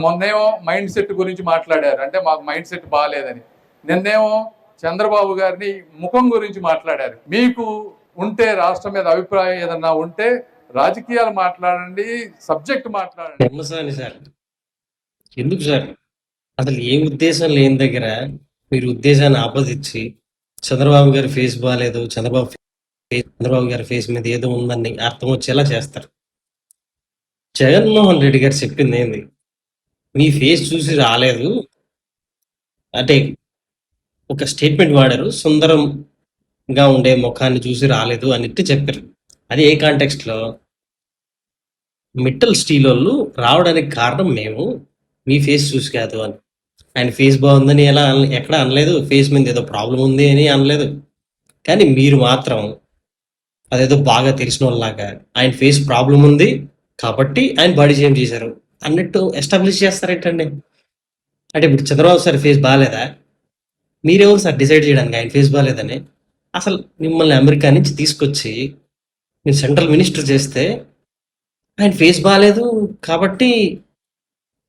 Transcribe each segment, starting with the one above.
మొన్నేమో mind set గురించి మాట్లాడారు, అంటే మాకు మైండ్ సెట్ బాగాలేదని. నిన్నేమో చంద్రబాబు గారిని ముఖం గురించి మాట్లాడారు. మీకు ఉంటే రాష్ట్రం మీద అభిప్రాయం ఏదన్నా ఉంటే రాజకీయాలు మాట్లాడండి, సబ్జెక్ట్ మాట్లాడండి. సార్ ఎందుకు సార్ అసలు ఏ ఉద్దేశం లేని దగ్గర మీరు ఉద్దేశాన్ని ఆపోజిచ్చి చంద్రబాబు గారి ఫేస్ బాగాలేదు, చంద్రబాబు గారి ఫేస్ మీద ఏదో ఉందని అర్థం వచ్చేలా చేస్తారు. జగన్మోహన్ రెడ్డి గారు చెప్పింది ఏంది, మీ ఫేస్ చూసి రాలేదు అంటే ఒక స్టేట్మెంట్ వాడారు, సుందరంగా ఉండే ముఖాన్ని చూసి రాలేదు అన్నట్టు చెప్పారు. అది ఏ కాంటెక్స్ట్లో, మిట్టల్ స్టీల్ వాళ్ళు రావడానికి కారణం మేము, మీ ఫేస్ చూసి కాదు అని. ఆయన ఫేస్ బాగుందని ఎలా ఎక్కడ అనలేదు, ఫేస్ మీద ఏదో ప్రాబ్లం ఉంది అని అనలేదు. కానీ మీరు మాత్రం అదేదో బాగా తెలిసిన వాళ్ళలాగా ఆయన ఫేస్ ప్రాబ్లం ఉంది కాబట్టి ఆయన బాడీ షేమ్ చేశారు అన్నట్టు ఎస్టాబ్లిష్ చేస్తారేంటండి? అంటే ఇప్పుడు చంద్రబాబు సార్ ఫేస్ బాగాలేదా? మీరెవరు సార్ డిసైడ్ చేయడానికి ఆయన ఫేస్ బాగాలేదని? అసలు మిమ్మల్ని అమెరికా నుంచి తీసుకొచ్చి మీరు సెంట్రల్ మినిస్టర్ చేస్తే ఆయన ఫేస్ బాగాలేదు కాబట్టి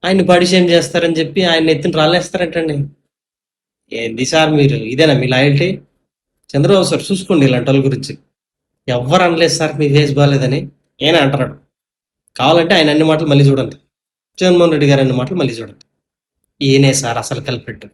ఆయన బాడీ షేమ్ చేస్తారని చెప్పి ఆయన ఎత్తున రాలేస్తారంటండి. ఏంది సార్ మీరు, ఇదేనా మీ లాయల్టీ? చంద్రబాబు సార్ చూసుకోండి ఇలాంటి వాళ్ళ గురించి. ఎవ్వరు అనలేదు సార్ మీ ఫేస్ బాగాలేదని, ఏనా అంటున్నాడు. కావాలంటే ఆయన అన్ని మాటలు మళ్ళీ చూడండి, జగన్మోహన్ రెడ్డి గారు అన్ని మాటలు మళ్ళీ చూడండి. ఈయనే సార్ అసలు కల్పిట్టు.